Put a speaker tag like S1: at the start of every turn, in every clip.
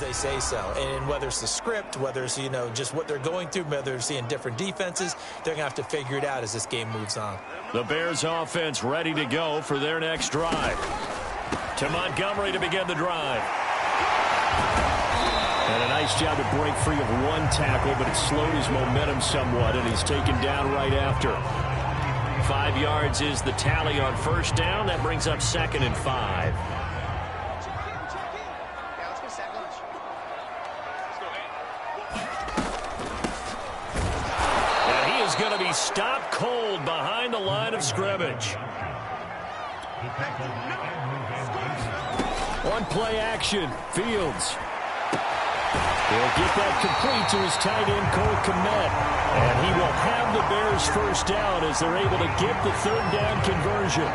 S1: they say so. And whether it's the script, whether it's, just what they're going through, whether they're seeing different defenses, they're going to have to figure it out as this game moves on.
S2: The Bears offense ready to go for their next drive. To Montgomery to begin the drive. And a nice job to break free of one tackle, but it slowed his momentum somewhat, and he's taken down right after. 5 yards is the tally on first down. That brings up 2nd and 5. And he is going to be stopped cold behind the line of scrimmage. On play action, Fields. He'll get that complete to his tight end, Cole Kmet. And he will have the Bears first down as they're able to get the 3rd down conversion.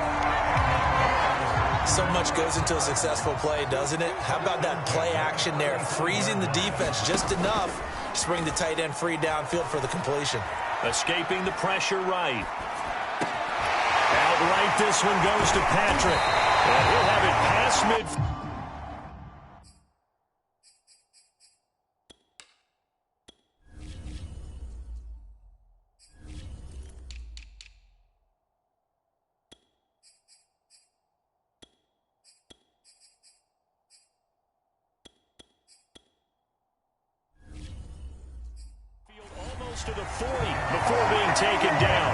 S1: So much goes into a successful play, doesn't it? How about that play action there, freezing the defense just enough to bring the tight end free downfield for the completion.
S2: Escaping the pressure right. Outright, this one goes to Patrick. And he'll have it past midfield. To the 40 before being taken down.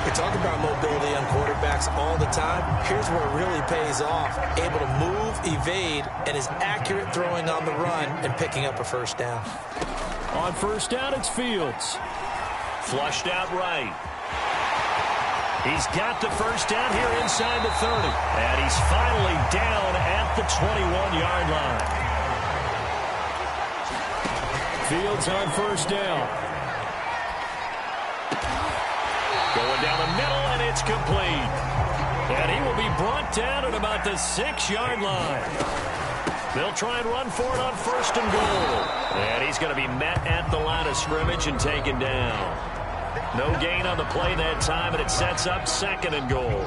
S1: We talk about mobility on quarterbacks all the time. Here's where it really pays off. Able to move, evade, and is accurate throwing on the run and picking up a first down.
S2: On first down, it's Fields. Flushed out right. He's got the first down here inside the 30. And he's finally down at the 21-yard line. Fields on first down. Going down the middle, and it's complete. And he will be brought down at about the 6-yard line. They'll try and run for it on 1st and goal. And he's going to be met at the line of scrimmage and taken down. No gain on the play that time, and it sets up 2nd and goal.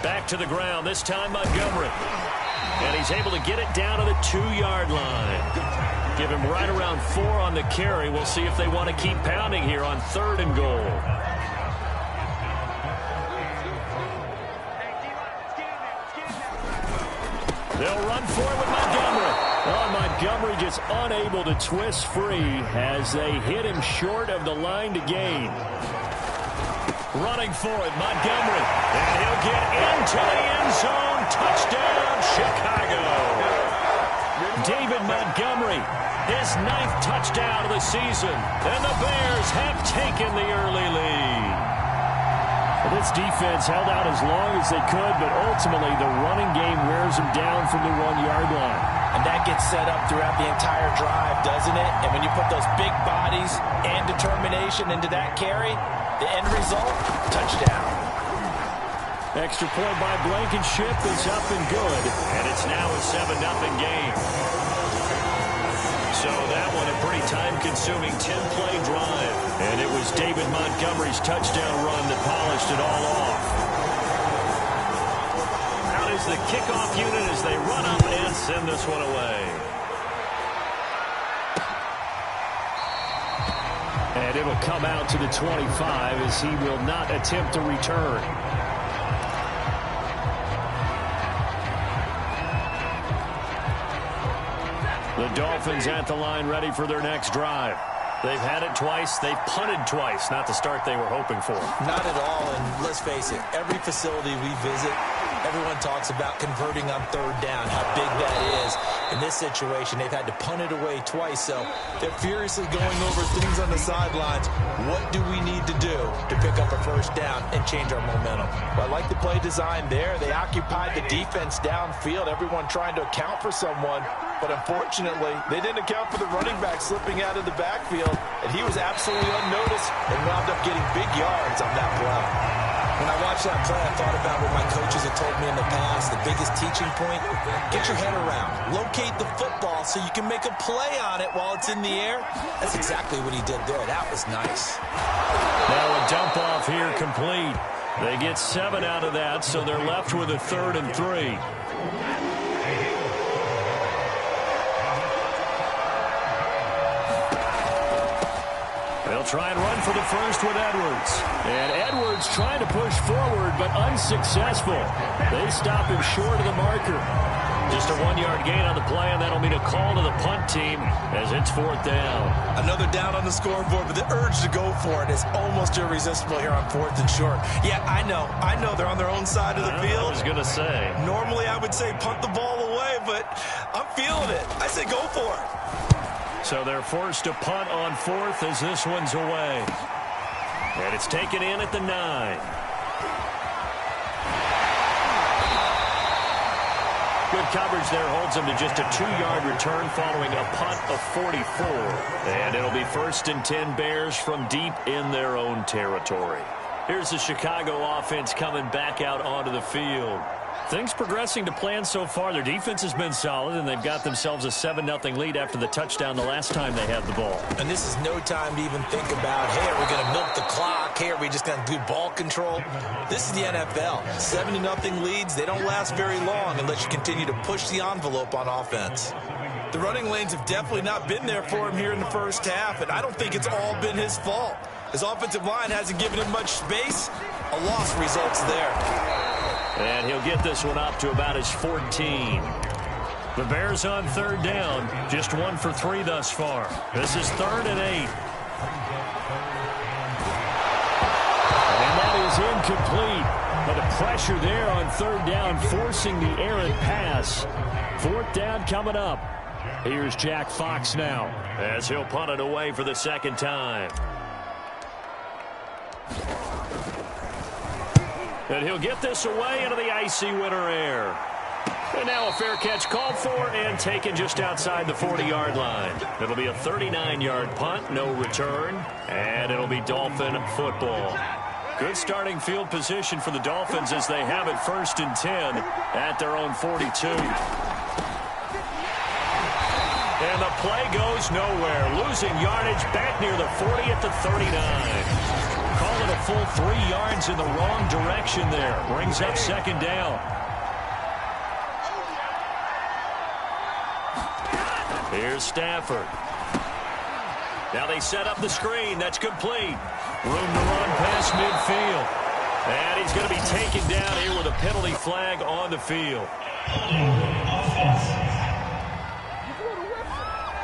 S2: Back to the ground, this time Montgomery. And he's able to get it down to the 2-yard line. Give him right around 4 on the carry. We'll see if they want to keep pounding here on 3rd and goal. They'll run for it with Montgomery. Oh, Montgomery just unable to twist free as they hit him short of the line to gain. Running for it, Montgomery. And he'll get into the end zone. Touchdown, Chicago. David Montgomery, his 9th touchdown of the season. And the Bears have taken the early lead. Well, this defense held out as long as they could, but ultimately the running game wears them down from the 1-yard line.
S1: And that gets set up throughout the entire drive, doesn't it? And when you put those big bodies and determination into that carry, the end result, touchdown.
S2: Extra point by Blankenship is up and good. And it's now a 7-0 game. So that one a pretty time-consuming 10-play drive. And it was David Montgomery's touchdown run that polished it all off. Out is the kickoff unit as they run up and send this one away. And it'll come out to the 25 as he will not attempt to return. The Dolphins at the line ready for their next drive. They've had it twice. They've punted twice. Not the start they were hoping for.
S1: Not at all, and let's face it, every facility we visit, everyone talks about converting on 3rd down, how big that is. In this situation, they've had to punt it away twice, so they're furiously going over things on the sidelines. What do we need to do to pick up a first down and change our momentum? Well, I like the play design there. They occupied the defense downfield, everyone trying to account for someone. But unfortunately, they didn't account for the running back slipping out of the backfield, and he was absolutely unnoticed and wound up getting big yards on that play. When I watched that play, I thought about what my coaches had told me in the past. The biggest teaching point, get your head around. Locate the football so you can make a play on it while it's in the air. That's exactly what he did there. That was nice.
S2: Now a dump off here complete. They get 7 out of that, so they're left with a 3rd and 3. They'll try and run for the first with Edwards. And Edwards trying to push forward, but unsuccessful. They stop him short of the marker. Just a 1-yard gain on the play, and that'll mean a call to the punt team as it's 4th down.
S1: Another down on the scoreboard, but the urge to go for it is almost irresistible here on 4th and short. Yeah, I know they're on their own side of the field.
S2: I was going to say.
S1: Normally I would say punt the ball away, but I'm feeling it. I say go for it.
S2: So they're forced to punt on 4th as this one's away. And it's taken in at the 9. Good coverage there holds them to just a 2-yard return following a punt of 44. And it'll be 1st and 10 Bears from deep in their own territory. Here's the Chicago offense coming back out onto the field. Things progressing to plan so far. Their defense has been solid, and they've got themselves a 7-0 lead after the touchdown the last time they had the ball.
S1: And this is no time to even think about, hey, are we going to milk the clock? Hey, are we just going to do ball control? This is the NFL. 7-0 leads, they don't last very long unless you continue to push the envelope on offense. The running lanes have definitely not been there for him here in the first half, and I don't think it's all been his fault. His offensive line hasn't given him much space. A loss results there.
S2: And he'll get this one up to about his 14. The Bears on 3rd down. Just 1 for 3 thus far. This is 3rd and 8. And that is incomplete. But the pressure there on 3rd down, forcing the errant pass. 4th down coming up. Here's Jack Fox now, as he'll punt it away for the 2nd time. And he'll get this away into the icy winter air. And now a fair catch called for and taken just outside the 40-yard line. It'll be a 39-yard punt, no return, and it'll be Dolphin football. Good starting field position for the Dolphins as they have it 1st and 10 at their own 42. And the play goes nowhere. Losing yardage back near the 40 at the 39. Call it a full 3 yards in the wrong direction there. Brings up 2nd down. Here's Stafford. Now they set up the screen. That's complete. Room to run past midfield. And he's going to be taken down here with a penalty flag on the field.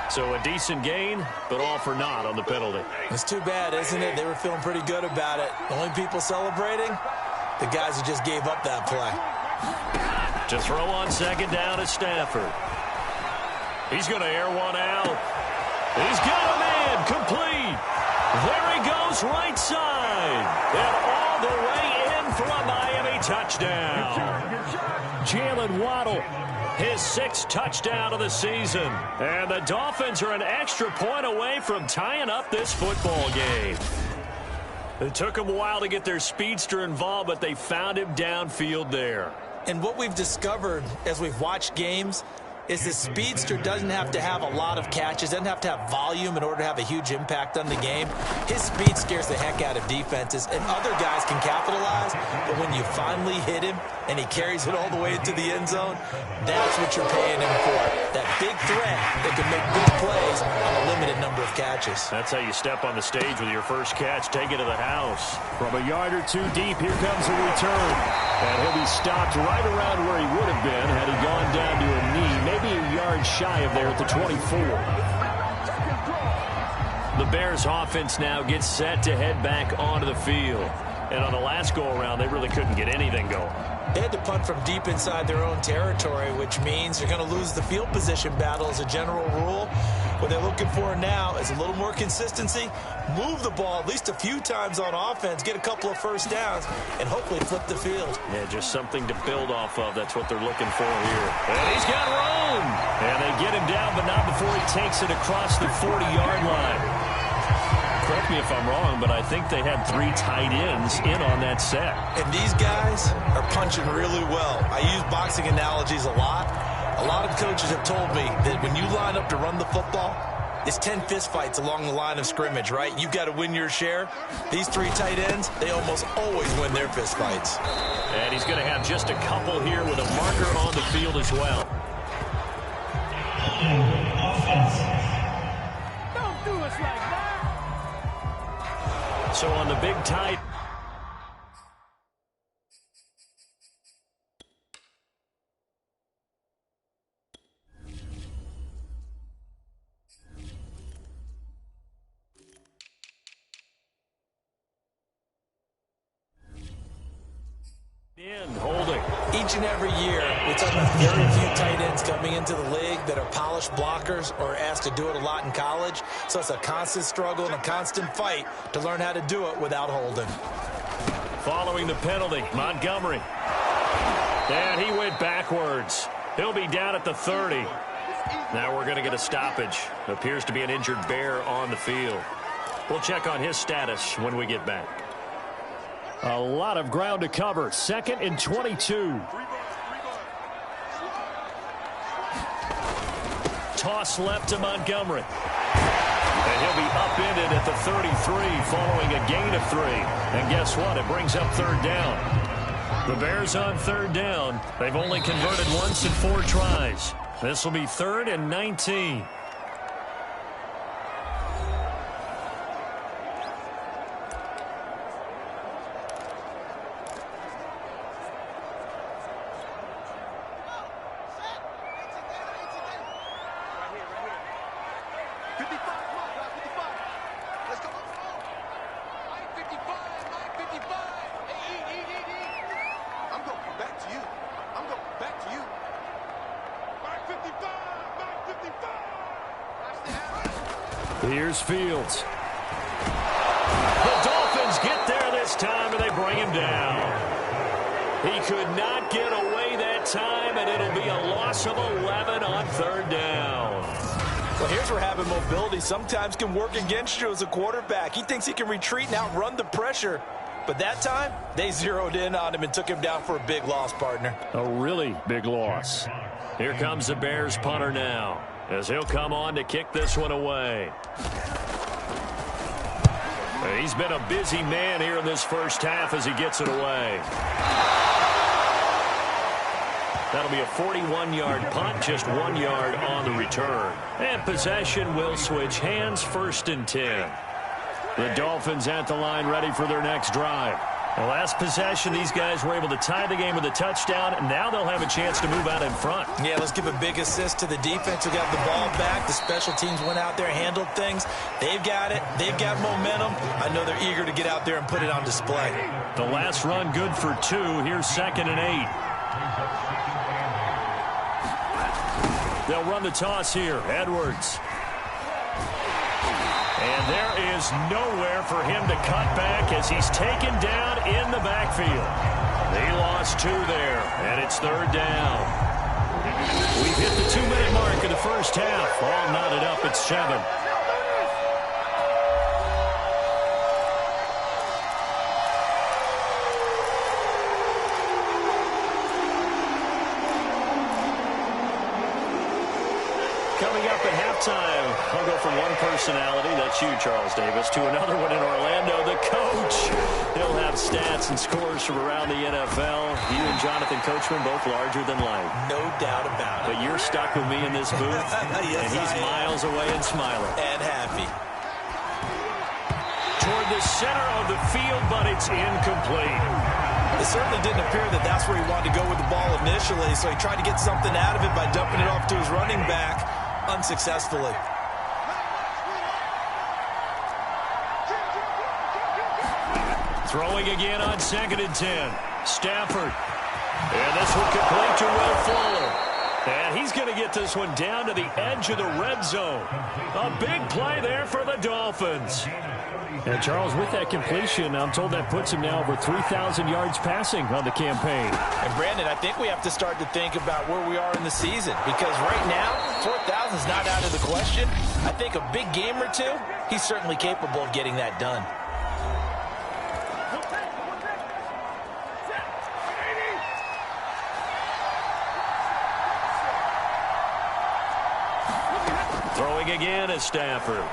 S2: So a decent gain, but all for naught on the penalty.
S1: It's too bad, isn't it? They were feeling pretty good about it. The only people celebrating, the guys who just gave up that play.
S2: To throw on 2nd down is Stafford. He's going to air one out. He's got a man complete. There he goes, right side. And all the way in for a Miami touchdown. Jalen Waddle. His 6th touchdown of the season. And the Dolphins are an extra point away from tying up this football game. It took them a while to get their speedster involved, but they found him downfield there.
S1: And what we've discovered as we've watched games is the speedster doesn't have to have a lot of catches, doesn't have to have volume in order to have a huge impact on the game. His speed scares the heck out of defenses, and other guys can capitalize, but when you finally hit him and he carries it all the way into the end zone, that's what you're paying him for. That big threat that can make big plays on a limited number of catches.
S2: That's how you step on the stage with your first catch, take it to the house. From a yard or 2 deep, here comes a return. And he'll be stopped right around where he would have been had he gone down to a knee, maybe a yard shy of there at the 24. The Bears offense now gets set to head back onto the field. And on the last go-around, they really couldn't get anything going.
S1: They had to punt from deep inside their own territory, which means they're going to lose the field position battle as a general rule. What they're looking for now is a little more consistency, move the ball at least a few times on offense, get a couple of first downs, and hopefully flip the field.
S2: Yeah, just something to build off of. That's what they're looking for here. And he's got room. And they get him down, but not before he takes it across the 40-yard line. Correct me if I'm wrong, but I think they had 3 tight ends in on that set.
S1: And these guys are punching really well. I use boxing analogies a lot. A lot of coaches have told me that when you line up to run the football, It's 10 fistfights along the line of scrimmage, right? You've got to win your share. These three tight ends, they almost always win their fistfights.
S2: And he's going to have just a couple here with a marker on the field as well.
S3: Don't do us like that.
S2: So on the big tight. Holding.
S1: Each and every year, we talk about very few tight ends coming into the league that are polished blockers or asked to do it a lot in college. So it's a constant struggle and a constant fight to learn how to do it without holding.
S2: Following the penalty, Montgomery. And he went backwards. He'll be down at the 30. Now we're going to get a stoppage. Appears to be an injured Bear on the field. We'll check on his status when we get back. A lot of ground to cover. 2nd and 22. Toss left to Montgomery. And he'll be upended at the 33 following a gain of 3. And guess what? It brings up 3rd down. The Bears on 3rd down. They've only converted once in 4 tries. This will be 3rd and 19. Here's Fields. The Dolphins get there this time, and they bring him down. He could not get away that time, and it'll be a loss of 11 on 3rd down.
S1: Well, here's where having mobility sometimes can work against you as a quarterback. He thinks he can retreat and outrun the pressure. But that time, they zeroed in on him and took him down for a big loss, partner.
S2: A really big loss. Here comes the Bears punter now, as he'll come on to kick this one away. He's been a busy man here in this first half as he gets it away. That'll be a 41-yard punt, just 1 yard on the return. And possession will switch hands, 1st and 10. The Dolphins at the line ready for their next drive. The last possession, these guys were able to tie the game with a touchdown, and now they'll have a chance to move out in front.
S1: Yeah, let's give a big assist to the defense who got the ball back. The special teams went out there, handled things. They've got it. They've got momentum. I know they're eager to get out there and put it on display.
S2: The last run good for 2. Here's 2nd and 8. They'll run the toss here. Edwards. And there is nowhere for him to cut back as he's taken down in the backfield. They lost 2 there, and it's 3rd down. We've hit the 2-minute mark in the first half. All knotted up at 7. Coming up at halftime, I'll go from one personality, that's you, Charles Davis, to another one in Orlando, the coach. He'll have stats and scores from around the NFL. You and Jonathan Coachman, both larger than life.
S1: No doubt about it.
S2: But you're stuck with me in this booth,
S1: yes,
S2: and he's miles away and smiling.
S1: And happy.
S2: Toward the center of the field, but it's incomplete.
S1: It certainly didn't appear that that's where he wanted to go with the ball initially, so he tried to get something out of it by dumping it off to his running back unsuccessfully.
S2: Throwing again on 2nd and 10. Stafford. And this one complete to Will Fuller. And he's going to get this one down to the edge of the red zone. A big play there for the Dolphins. And Charles, with that completion, I'm told that puts him now over 3,000 yards passing on the campaign.
S1: And Brandon, I think we have to start to think about where we are in the season, because right now, 4,000 is not out of the question. I think a big game or 2, he's certainly capable of getting that done.
S2: Throwing again is Stafford.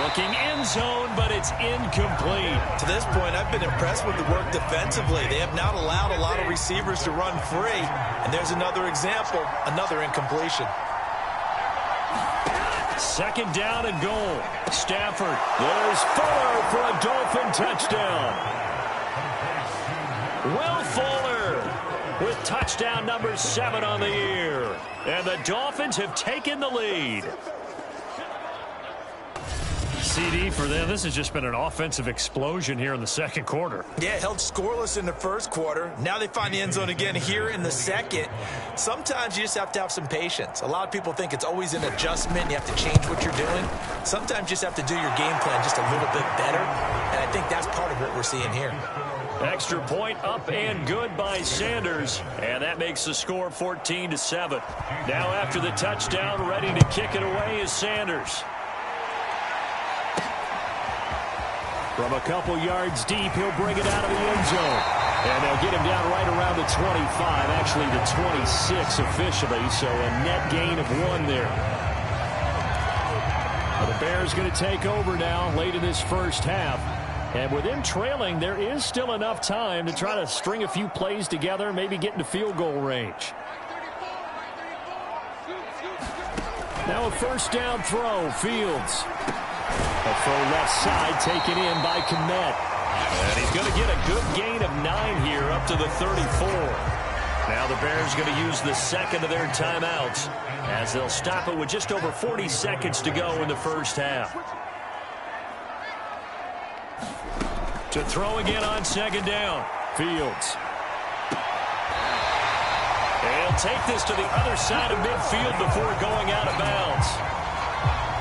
S2: Looking end zone, but it's incomplete.
S1: To this point, I've been impressed with the work defensively. They have not allowed a lot of receivers to run free. And there's another example, another incompletion.
S2: Second down and goal. Stafford. There's Fuller for a Dolphin touchdown. Will Fuller with touchdown number 7 on the year. And the Dolphins have taken the lead.
S4: CD for them. This has just been an offensive explosion here in the second quarter.
S1: Yeah, held scoreless in the first quarter. Now they find the end zone again here in the second. Sometimes you just have to have some patience. A lot of people think it's always an adjustment. You have to change what you're doing. Sometimes you just have to do your game plan just a little bit better. And I think that's part of what we're seeing here.
S2: Extra point up and good by Sanders. And that makes the score 14-7. Now after the touchdown, ready to kick it away is Sanders. From a couple yards deep, he'll bring it out of the end zone. And they'll get him down right around the 25, actually the 26 officially, so a net gain of 1 there. Well, the Bears going to take over now late in this first half. And with them trailing, there is still enough time to try to string a few plays together, maybe get into field goal range. Now a first down throw, Fields. A throw left side taken in by Kmet. And he's going to get a good gain of 9 here up to the 34. Now the Bears going to use the second of their timeouts as they'll stop it with just over 40 seconds to go in the first half. To throw again on second down, Fields. And he'll take this to the other side of midfield before going out of bounds.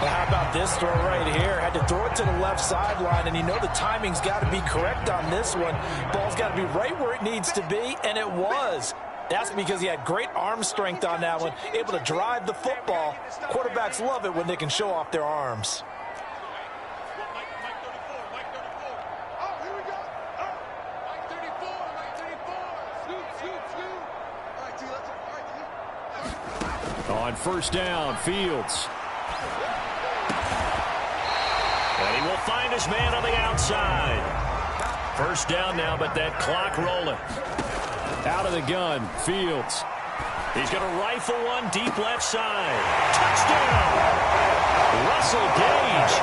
S1: Well, how about this throw right here? Had to throw it to the left sideline, and you know the timing's got to be correct on this one. Ball's got to be right where it needs to be, and it was. That's because he had great arm strength on that one, able to drive the football. Quarterbacks love it when they can show off their arms.
S2: On first down, Fields. And he will find his man on the outside. First down now, but that clock rolling. Out of the gun, Fields. He's going to rifle one deep left side. Touchdown! Russell Gage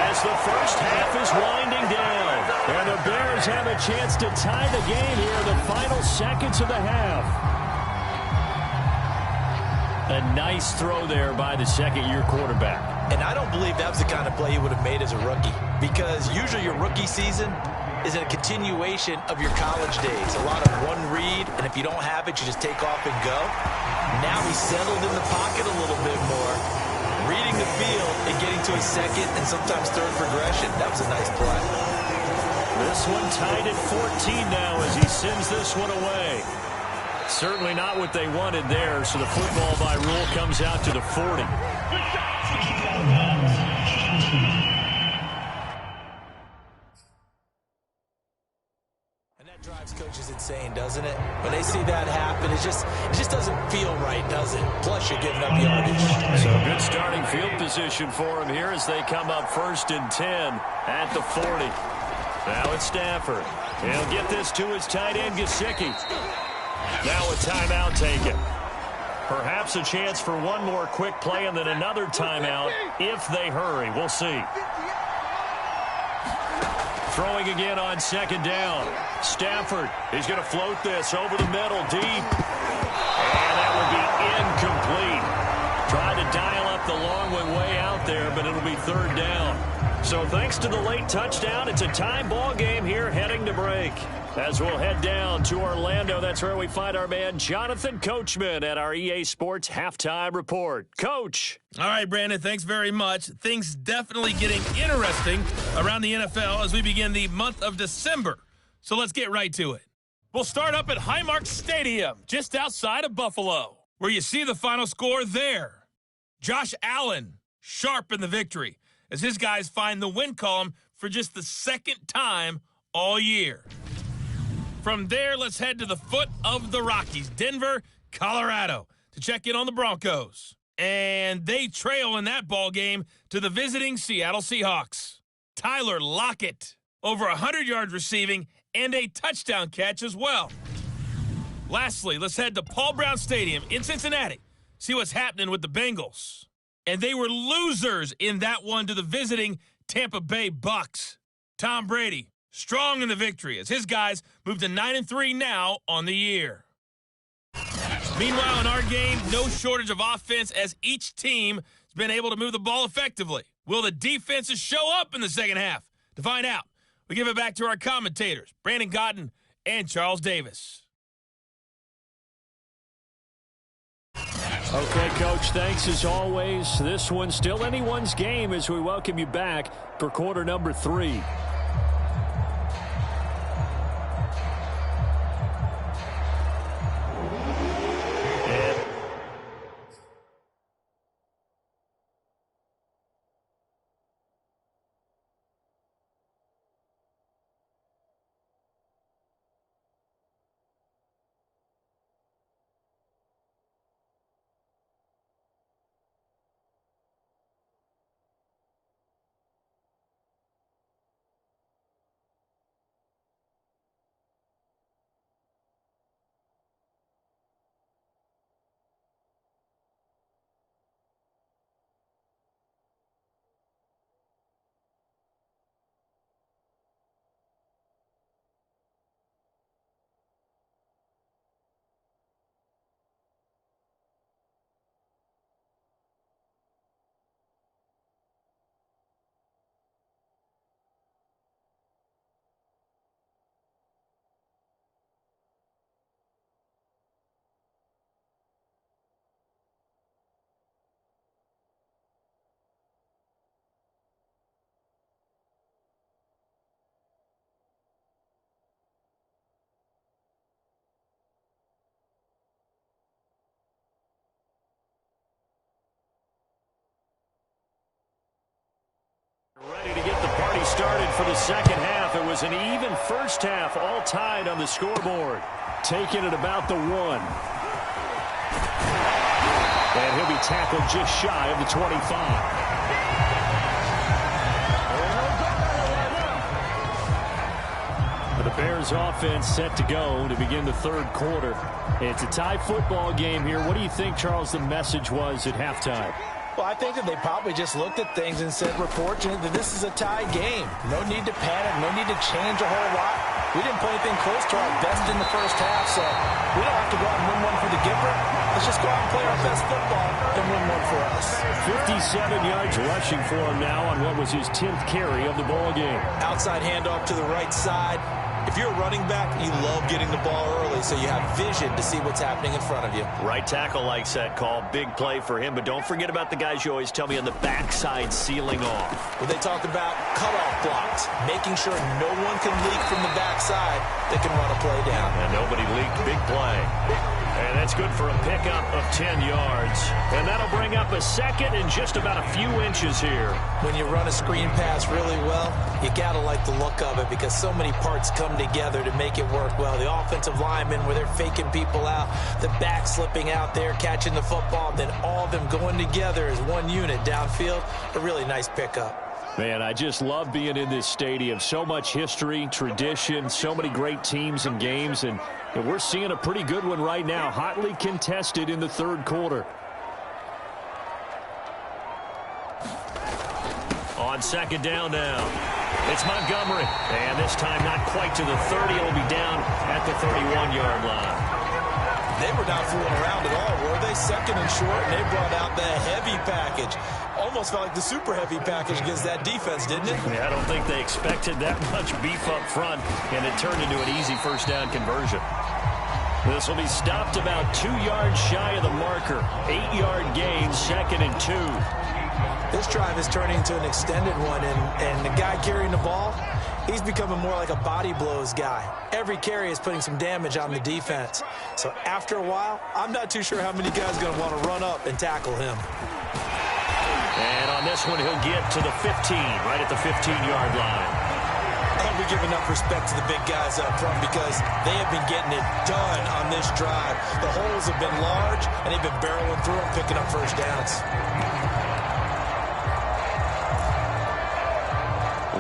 S2: as the first half is winding down. And the Bears have a chance to tie the game here in the final seconds of the half. A nice throw there by the second-year quarterback.
S1: And I don't believe that was the kind of play he would have made as a rookie, because usually your rookie season is a continuation of your college days. A lot of one read, and if you don't have it, you just take off and go. Now he's settled in the pocket a little bit more, reading the field and getting to his second and sometimes third progression. That was a nice play.
S2: This one tied at 14 now as he sends this one away. Certainly not what they wanted there, so the football by rule comes out to the 40.
S1: And that drives coaches insane, doesn't it? When they see that happen, it just doesn't feel right, does it? Plus, you're giving up yardage.
S2: So good starting field position for him here as they come up 1st and 10 at the 40. Now it's Stafford. He'll get this to his tight end, Gesicki. Now a timeout taken. Perhaps a chance for one more quick play and then another timeout if they hurry. We'll see. Throwing again on second down. Stafford, he's going to float this over the middle deep. And that will be incomplete. Trying to dial up the long one way out there, but it'll be third down. So thanks to the late touchdown, it's a tie ball game here heading to break. As we'll head down to Orlando, that's where we find our man Jonathan Coachman at our EA Sports Halftime Report. Coach.
S5: All right, Brandon, thanks very much. Things definitely getting interesting around the NFL as we begin the month of December. So let's get right to it. We'll start up at Highmark Stadium, just outside of Buffalo, where you see the final score there. Josh Allen, sharp in the victory, as his guys find the win column for just the second time all year. From there, let's head to the foot of the Rockies, Denver, Colorado. to check in on the Broncos. And they trail in that ball game to the visiting Seattle Seahawks. Tyler Lockett, over 100 yards receiving and a touchdown catch as well. Lastly, let's head to Paul Brown Stadium in Cincinnati, see what's happening with the Bengals. And they were losers in that one to the visiting Tampa Bay Bucks. Tom Brady, strong in the victory as his guys move to 9-3 now on the year. Meanwhile, in our game, no shortage of offense as each team has been able to move the ball effectively. Will the defenses show up in the second half? To find out, we give it back to our commentators, Brandon Cotton and Charles Davis.
S2: Okay, Coach, thanks as always. This one's still anyone's game as we welcome you back for quarter number 3. Ready to get the party started for the second half. It was an even first half, all tied on the scoreboard. Taking it about the 1. And he'll be tackled just shy of the 25. The Bears offense set to go to begin the third quarter. It's a tie football game here. What do you think, Charles, the message was at halftime?
S1: Well, I think that they probably just looked at things and said, we're fortunate that this is a tie game. No need to panic, no need to change a whole lot. We didn't play anything close to our best in the first half, so we don't have to go out and win one for the giver. Let's just go out and play our best football and win one for us.
S2: 57 yards rushing for him now on what was his 10th carry of the ball game.
S1: Outside handoff to the right side. If you're a running back, you love getting the ball early so you have vision to see what's happening in front of you.
S6: Right tackle likes that call. Big play for him, but don't forget about the guys you always tell me on the backside sealing off.
S1: Well, they talk about cutoff blocks, making sure no one can leak from the backside that can run a play down.
S6: And nobody leaked. Big play.
S2: And that's good for a pickup of 10 yards. And that'll bring up a second and just about a few inches here.
S1: When you run a screen pass really well, you got to like the look of it because so many parts come together to make it work well. The offensive linemen where they're faking people out, the back slipping out there, catching the football, then all of them going together as one unit downfield. A really nice pickup.
S2: Man, I just love being in this stadium. So much history, tradition, so many great teams and games, and we're seeing a pretty good one right now, hotly contested in the third quarter.
S6: On second down now, it's Montgomery. And this time not quite to the 30. It'll be down at the 31-yard line.
S1: They were not fooling around at all, were they? Second and short, and they brought out the heavy package. Almost felt like the super heavy package against that defense, didn't it?
S2: Yeah, I don't think they expected that much beef up front, and it turned into an easy first down conversion. This will be stopped about 2 yards shy of the marker. 8-yard gain, second and 2.
S1: This drive is turning into an extended one, and the guy carrying the ball, he's becoming more like a body blows guy. Every carry is putting some damage on the defense. So after a while, I'm not too sure how many guys are going to want to run up and tackle him.
S2: And on this one, he'll get to the 15, right at the 15-yard line.
S1: And to give enough respect to the big guys up front because they have been getting it done on this drive. The holes have been large, and they've been barreling through them, picking up first downs.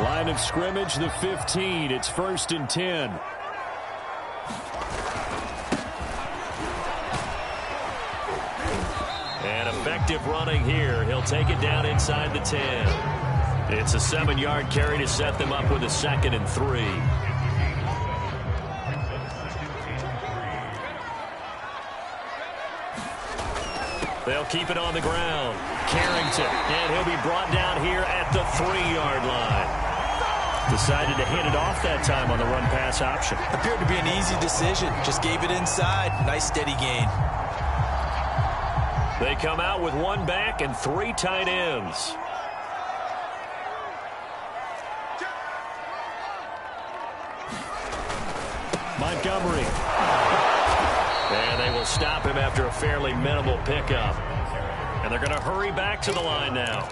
S6: Line of scrimmage, the 15. It's 1st and 10. And effective running here. He'll take it down inside the 10. It's a 7-yard carry to set them up with a 2nd and 3. They'll keep it on the ground. Carrington, and he'll be brought down here at the 3-yard line. Decided to hit it off that time on the run-pass option.
S1: Appeared to be an easy decision. Just gave it inside. Nice steady gain.
S6: They come out with 1 back and 3 tight ends. Montgomery. And they will stop him after a fairly minimal pickup. And they're going to hurry back to the line now.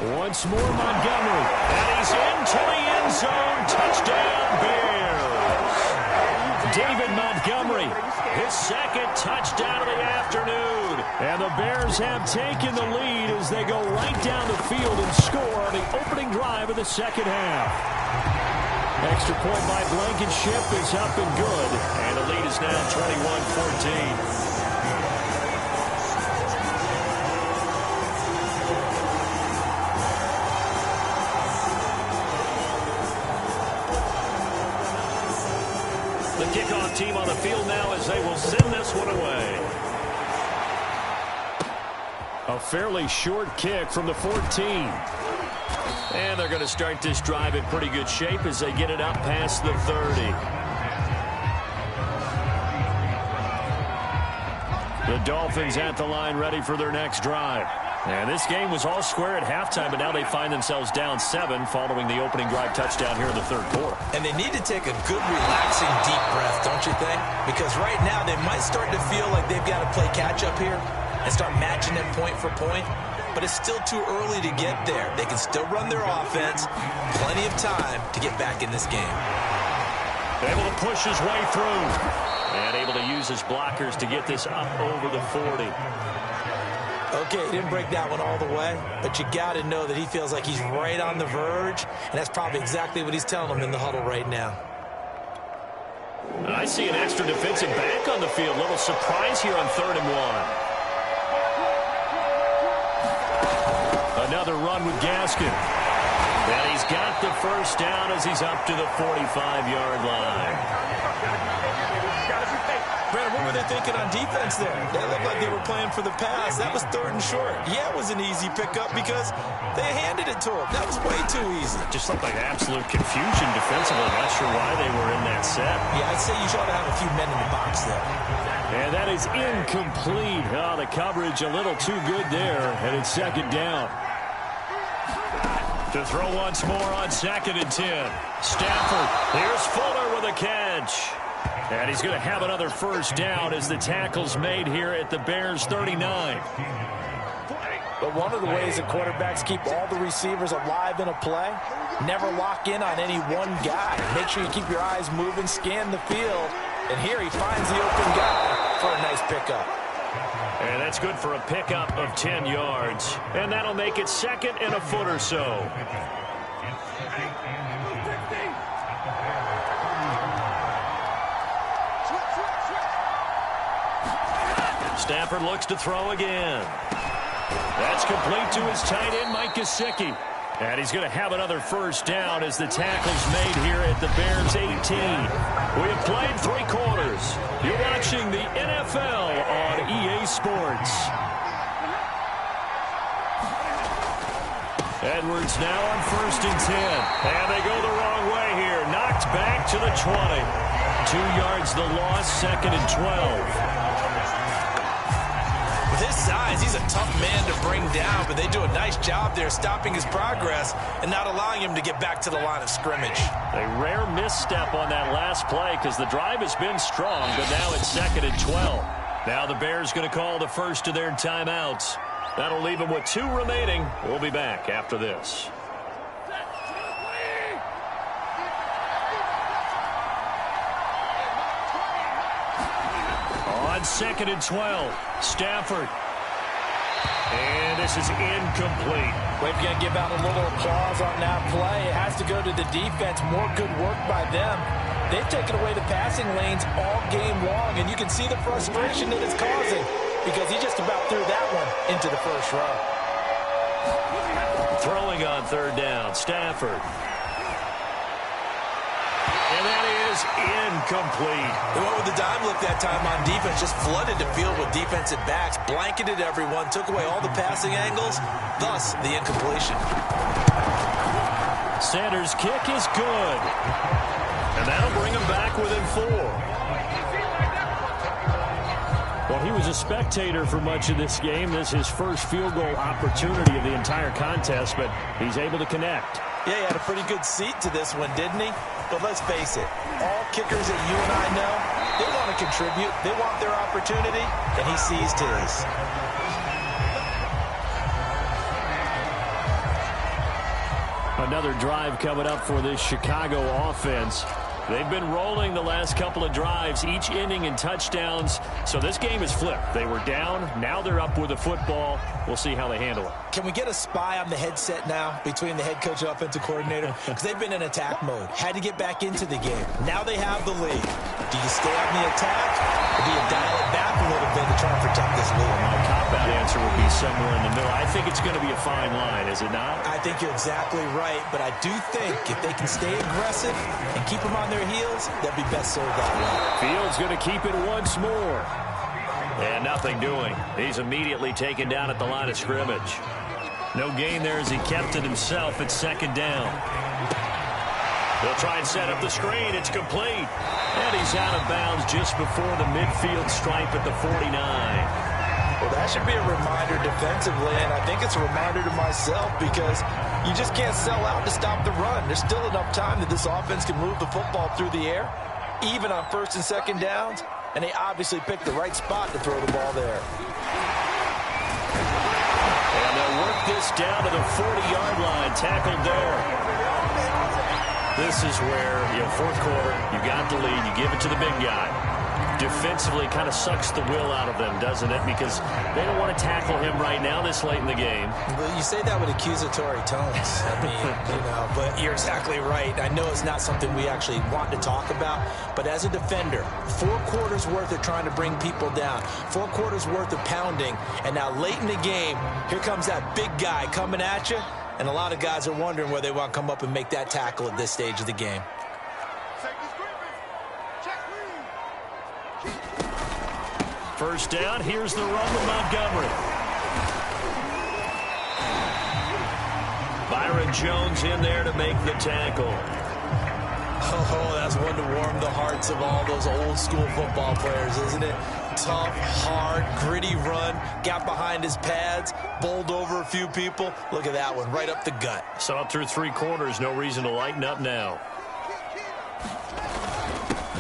S6: Once more, Montgomery. And he's into the end zone. Touchdown, Bears. David Montgomery, his 2nd touchdown of the afternoon. And the Bears have taken the lead as they go right down the field and score on the opening drive of the 2nd half. Extra point by Blankenship is up and good. And the lead is now 21-14. Kickoff team on the field now as they will send this one away. A fairly short kick from the 14. And they're going to start this drive in pretty good shape as they get it up past the 30. The Dolphins at the line ready for their next drive. And this game was all square at halftime, but now they find themselves down 7 following the opening drive touchdown here in the 3rd quarter.
S1: And they need to take a good, relaxing, deep breath, don't you think? Because right now they might start to feel like they've got to play catch-up here and start matching them point for point. But it's still too early to get there. They can still run their offense. Plenty of time to get back in this game.
S6: Able to push his way through. And able to use his blockers to get this up over the 40.
S1: Okay, he didn't break that one all the way, but you got to know that he feels like he's right on the verge, and that's probably exactly what he's telling them in the huddle right now.
S6: I see an extra defensive back on the field. Little surprise here on 3rd and 1. Another run with Gaskin. And he's got the first down as he's up to the 45-yard line.
S1: Brandon, what were they thinking on defense there? That looked like they were playing for the pass. That was 3rd and short. Yeah, it was an easy pickup because they handed it to him. That was way too easy.
S6: Just looked like absolute confusion defensively. Not sure why they were in that set.
S1: Yeah, I'd say you should have a few men in the box there.
S6: And that is incomplete. Oh, the coverage a little too good there, and it's 2nd down. To throw once more on 2nd and 10. Stafford. Here's Fuller with a catch. And he's going to have another first down as the tackle's made here at the Bears 39.
S1: But one of the ways that quarterbacks keep all the receivers alive in a play, never lock in on any one guy. Make sure you keep your eyes moving, scan the field. And here he finds the open guy for a nice pickup.
S6: And that's good for a pickup of 10 yards. And that'll make it 2nd and a foot or so. Stafford looks to throw again. That's complete to his tight end, Mike Gesicki. And he's going to have another first down as the tackle's made here at the Bears 18. We have played 3 quarters. You're watching the NFL on EA Sports. Edwards now on 1st and 10. And they go the wrong way here. Knocked back to the 20. 2 yards the loss, 2nd and 12.
S1: With his has size. He's a tough man to bring down, but they do a nice job there stopping his progress and not allowing him to get back to the line of scrimmage.
S2: A rare misstep on that last play because the drive has been strong, but now it's 2nd and 12. Now the Bears going to call the first of their timeouts. That'll leave them with 2 remaining. We'll be back after this. On 2nd and 12, Stafford. And this is incomplete.
S3: We're going to give out a little applause on that play. It has to go to the defense. More good work by them. They've taken away the passing lanes all game long, and you can see the frustration that it's causing because he just about threw that one into the first row.
S2: Throwing on 3rd down, Stafford. And that is incomplete.
S1: They went with the dime look that time on defense, just flooded the field with defensive backs, blanketed everyone, took away all the passing angles, thus the incompletion.
S2: Sanders' kick is good. And that'll bring him back within 4. Well, he was a spectator for much of this game. This is his first field goal opportunity of the entire contest, but he's able to connect.
S1: Yeah, he had a pretty good seat to this one, didn't he? But let's face it, all kickers that you and I know, they want to contribute. They want their opportunity, and he seized his.
S2: Another drive coming up for this Chicago offense. They've been rolling the last couple of drives, each ending in touchdowns. So this game is flipped. They were down. Now they're up with the football. We'll see how they handle it.
S1: Can we get a spy on the headset now between the head coach and offensive coordinator? Because they've been in attack mode. Had to get back into the game. Now they have the lead. Do you stay on the attack or do you dial it back a little bit to try and protect this lead?
S2: My cop-out answer would be somewhere in the middle. I think it's going to be a fine line, is it not?
S1: I think you're exactly right, but I do think if they can stay aggressive and keep them on their heels, they'll be best served that way.
S2: Fields going to keep it once more. And nothing doing. He's immediately taken down at the line of scrimmage. No gain there as he kept it himself at 2nd down. They'll try and set up the screen. It's complete. And he's out of bounds just before the midfield stripe at the 49.
S1: Well, that should be a reminder defensively, and I think it's a reminder to myself because you just can't sell out to stop the run. There's still enough time that this offense can move the football through the air, even on 1st and 2nd downs, and they obviously picked the right spot to throw the ball there.
S2: And they'll work this down to the 40-yard line, tackled there. This is where, 4th quarter, you got the lead, you give it to the big guy. Defensively kind of sucks the will out of them, doesn't it? Because they don't want to tackle him right now this late in the game.
S1: Well, you say that with accusatory tones. I mean, but you're exactly right. I know it's not something we actually want to talk about, but as a defender, 4 quarters worth of trying to bring people down, 4 quarters worth of pounding, and now late in the game, here comes that big guy coming at you, and a lot of guys are wondering where they want to come up and make that tackle at this stage of the game.
S2: First down, here's the run with Montgomery. Byron Jones in there to make the tackle.
S1: Oh, that's one to warm the hearts of all those old school football players, isn't it? Tough, hard, gritty run, got behind his pads, bowled over a few people. Look at that one, right up the gut.
S2: Saw it through 3 quarters, no reason to lighten up now.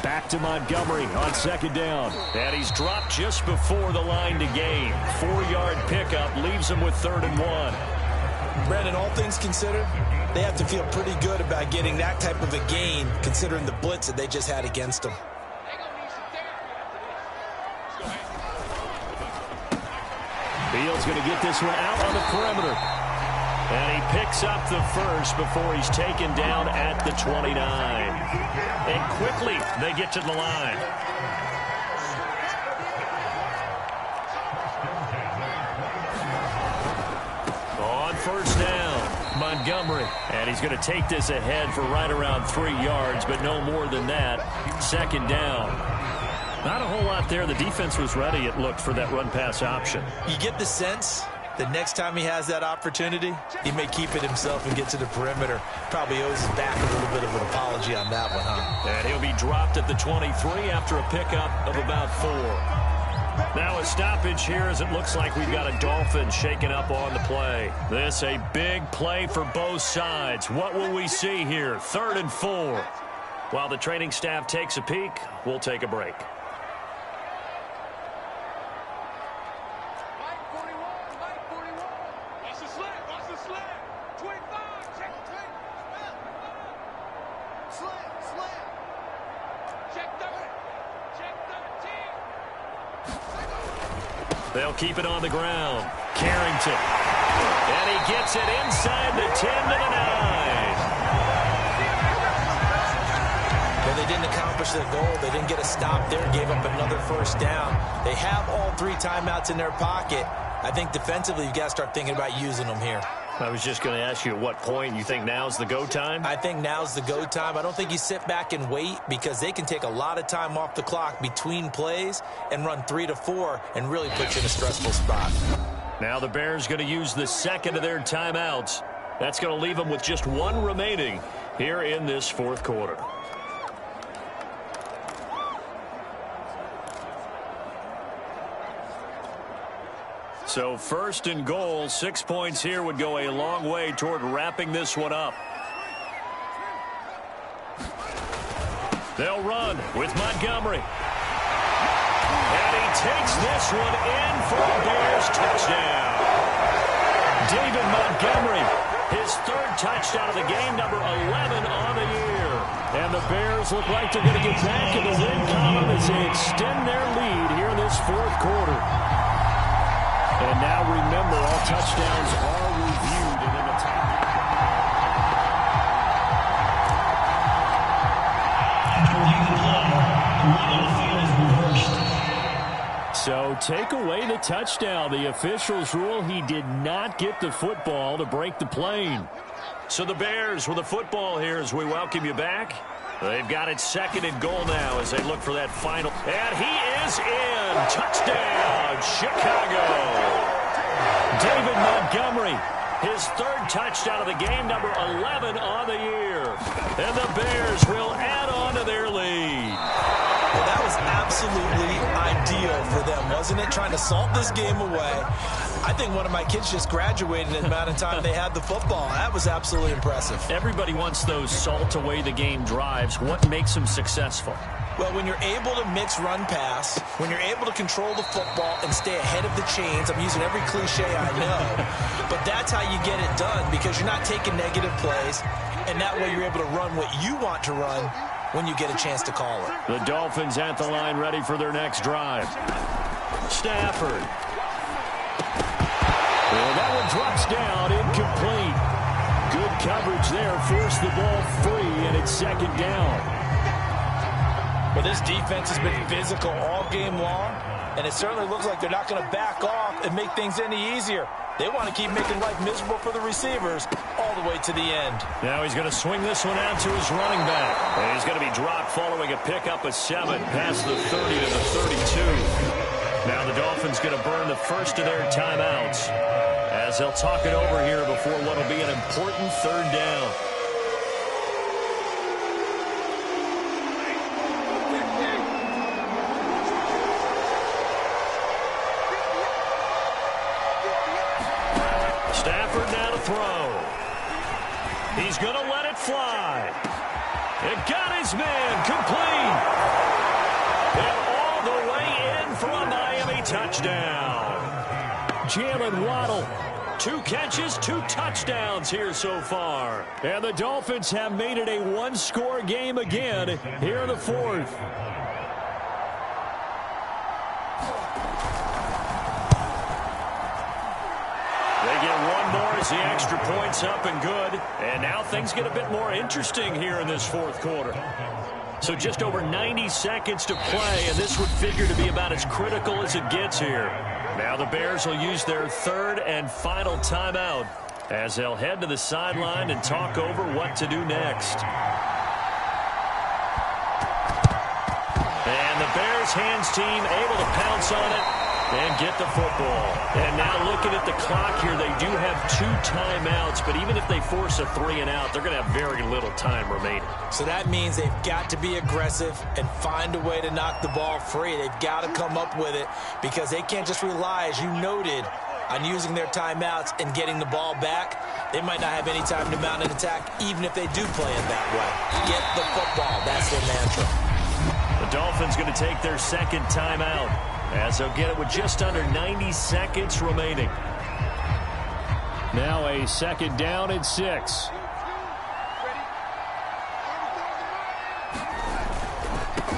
S2: Back to Montgomery on 2nd down. And he's dropped just before the line to gain. 4-yard pickup leaves him with 3rd and 1.
S1: Brandon, all things considered, they have to feel pretty good about getting that type of a gain considering the blitz that they just had against them.
S2: Fields going to get this one out on the perimeter. And he picks up the first before he's taken down at the 29. And quickly they get to the line. On 1st down, Montgomery. And he's going to take this ahead for right around 3 yards, but no more than that. 2nd down. Not a whole lot there. The defense was ready, it looked, for that run-pass option.
S1: You get the sense the next time he has that opportunity, he may keep it himself and get to the perimeter. Probably owes his back a little bit of an apology on that one, huh?
S2: And he'll be dropped at the 23 after a pickup of about 4. Now a stoppage here as it looks like we've got a Dolphins shaking up on the play. This a big play for both sides. What will we see here? 3rd and 4. While the training staff takes a peek, we'll take a break. They'll keep it on the ground. Carrington. And he gets it inside the 10 to the 9.
S1: Well, they didn't accomplish their goal. They didn't get a stop there. Gave up another first down. They have all 3 timeouts in their pocket. I think defensively you've got to start thinking about using them here.
S2: I was just going to ask you at what point you think now's the go time?
S1: I think now's the go time. I don't think you sit back and wait because they can take a lot of time off the clock between plays and run 3 to 4 and really put you in a stressful spot.
S2: Now the Bears going to use the second of their timeouts. That's going to leave them with just 1 remaining here in this 4th quarter. So 1st and goal, 6 points here would go a long way toward wrapping this one up. They'll run with Montgomery. And he takes this one in for a Bears touchdown. David Montgomery, his 3rd touchdown of the game, number 11 on the year. And the Bears look like they're going to get back in the win column as they extend their lead here in this 4th quarter. And now remember, all touchdowns are reviewed and in the top. So take away the touchdown. The officials rule he did not get the football to break the plane. So the Bears with the football here as we welcome you back. They've got it 2nd and goal now as they look for that final. And he is in. Touchdown, Chicago. David Montgomery, his 3rd touchdown of the game, number 11 on the year. And the Bears will add on to their lead.
S1: Well, that was absolutely ideal for them, wasn't it? Trying to salt this game away. I think one of my kids just graduated in the amount of time they had the football. That was absolutely impressive.
S2: Everybody wants those salt-away-the-game drives. What makes them successful?
S1: Well, when you're able to mix run-pass, when you're able to control the football and stay ahead of the chains, I'm using every cliche I know, but that's how you get it done because you're not taking negative plays, and that way you're able to run what you want to run when you get a chance to call it.
S2: The Dolphins at the line ready for their next drive. Stafford. Well, that one drops down, incomplete. Good coverage there, forced the ball free, and it's 2nd down.
S3: Well, this defense has been physical all game long, and it certainly looks like they're not going to back off and make things any easier. They want to keep making life miserable for the receivers all the way to the end.
S2: Now he's going to swing this one out to his running back. And he's going to be dropped following a pickup of 7 past the 30 to the 32. Now the Dolphins going to burn the first of their timeouts as they'll talk it over here before what will be an important 3rd down. Stafford now to throw. He's going to let it fly. It got his man complete. And all the way in for a Miami touchdown. Jalen Waddle, 2 catches, 2 touchdowns here so far. And the Dolphins have made it a 1-score game again here in the 4th. They get 1 more as the extra point's up and good. And now things get a bit more interesting here in this 4th quarter. So just over 90 seconds to play, and this would figure to be about as critical as it gets here. Now the Bears will use their 3rd and final timeout as they'll head to the sideline and talk over what to do next. And the Bears hands team able to pounce on it. and get the football. And now looking at the clock here, they do have 2 timeouts, but even if they force a 3-and-out, they're going to have very little time remaining.
S3: So that means they've got to be aggressive and find a way to knock the ball free. They've got to come up with it because they can't just rely, as you noted, on using their timeouts and getting the ball back. They might not have any time to mount an attack, even if they do play it that way. Get the football. That's their mantra.
S2: The Dolphins going to take their second timeout, as they'll get it with just under 90 seconds remaining.
S6: Now a 2nd down and 6.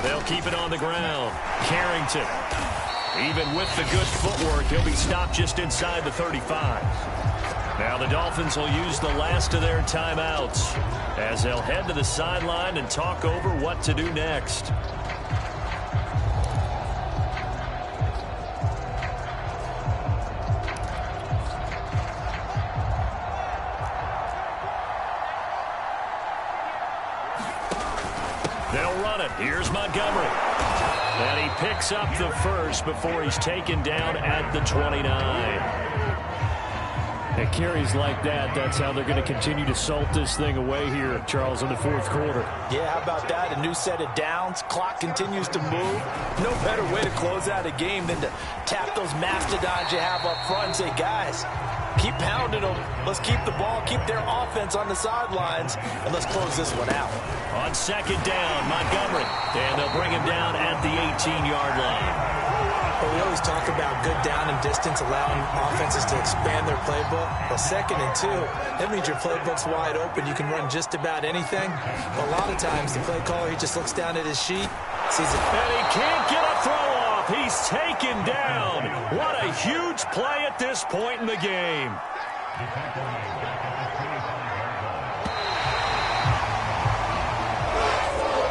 S2: They'll keep it on the ground. Carrington, even with the good footwork, he'll be stopped just inside the 35. Now the Dolphins will use the last of their timeouts as they'll head to the sideline and talk over what to do next. They'll run it. Here's Montgomery. And he picks up the first before he's taken down at the 29.
S6: And carries like that, that's how they're going to continue to salt this thing away here, Charles, in the 4th quarter.
S3: Yeah, how about that? A new set of downs. Clock continues to move. No better way to close out a game than to tap those mastodons you have up front and say, guys, keep pounding them. Let's keep the ball, keep their offense on the sidelines, and let's close this one out.
S2: On 2nd down, Montgomery. And they'll bring him down at the 18-yard line.
S3: Well, we always talk about good down and distance, allowing offenses to expand their playbook. Well, 2nd and 2, that means your playbook's wide open. You can run just about anything. But a lot of times, the play caller, he just looks down at his sheet, sees it.
S2: And he can't get a throw off. He's taken down. What a huge play at this point in the game.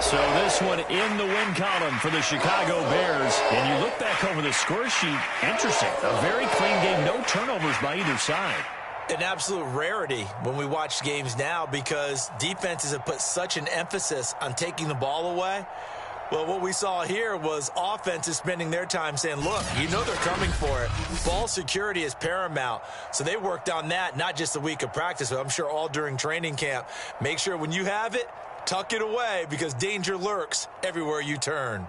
S2: So this one in the win column for the Chicago Bears. And you look back over the score sheet, interesting. A very clean game, no turnovers by either side.
S3: An absolute rarity when we watch games now because defenses have put such an emphasis on taking the ball away. Well, what we saw here was offenses spending their time saying, look, you know they're coming for it. Ball security is paramount. So they worked on that, not just a week of practice, but I'm sure all during training camp. Make sure when you have it, tuck it away because danger lurks everywhere you turn.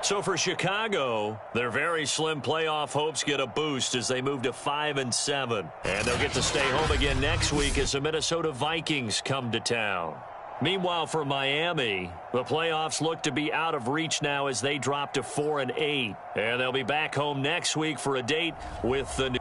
S2: So for Chicago, their very slim playoff hopes get a boost as they move to 5-7. And they'll get to stay home again next week as the Minnesota Vikings come to town. Meanwhile, for Miami, the playoffs look to be out of reach now as they drop to 4-8. And they'll be back home next week for a date with the